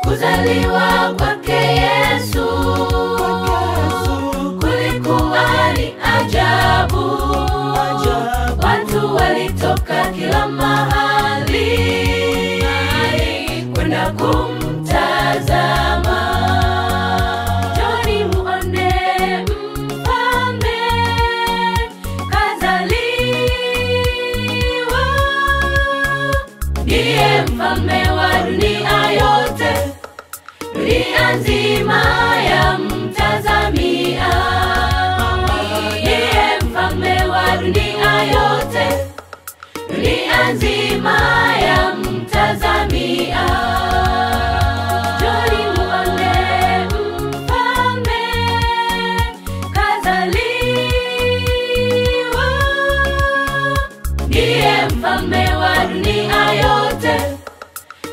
Kuzaliwa kwake Yesu kulikuwa ni ajabu. Watu walitoka kila mahali kwenda kumtazama. Njoni muone mfalme kazaliwa. Ndiye mfalme wa dunia yote, dunia nzima ya mtazamia. Ndiye mfalme wa dunia yote, dunia nzima ya mtazamia. Njoni muone mfalme kazaliwa. Ndiye mfalme wa dunia yote,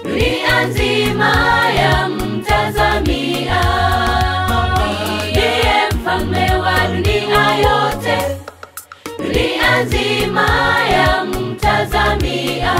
dunia nzima ya mtazamia. Ndiye mfalme wa dunia yote, dunia nzima ya mtazamia.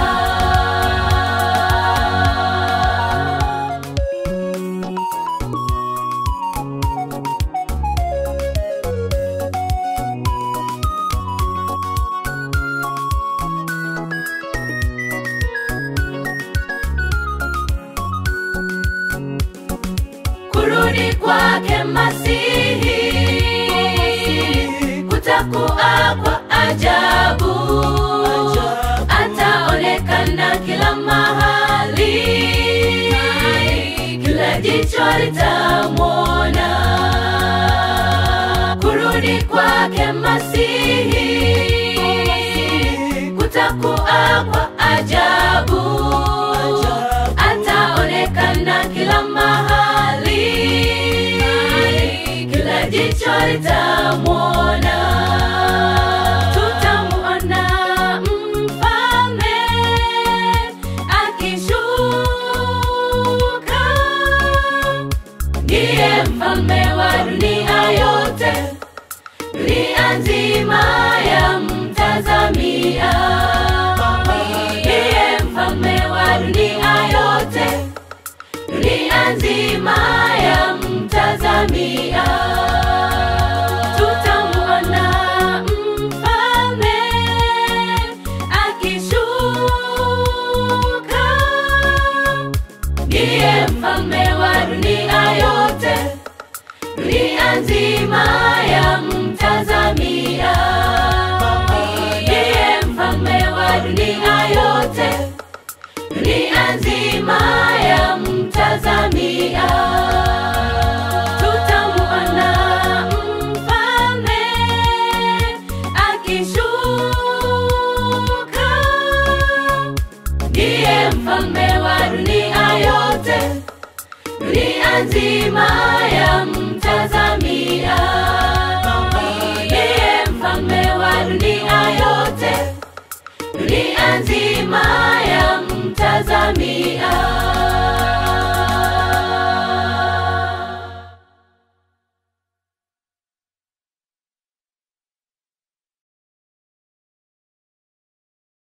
Kurudi kwake Masihi kutakuwa kwa ajabu. Ataonekana kila mahali, kila jicho litamwona. Kurudi kwake Masihi kutakuwa kwa ajabu. Ataonekana kila mahali, kila jicho litamwona. Tutamuona mfalme akishuka. Ndiye mfalme wa dunia yote, dunia nzima ya mtazamia. Ndiye mfalme wa dunia yote, dunia nzima ya mtazamia. Tutamuona mfalme akishuka. Ndiye mfalme wa dunia yote, dunia nzima ya mtazamia. Ndiye mfalme wa dunia yote, dunia nzima ya mtazamia. Tutamuona mfalme akishuka. Ndiye mfalme wa dunia yote, dunia nzima ya mtazamia. Ndiye mfalme wa dunia yote, dunia nzima ya mtazamia.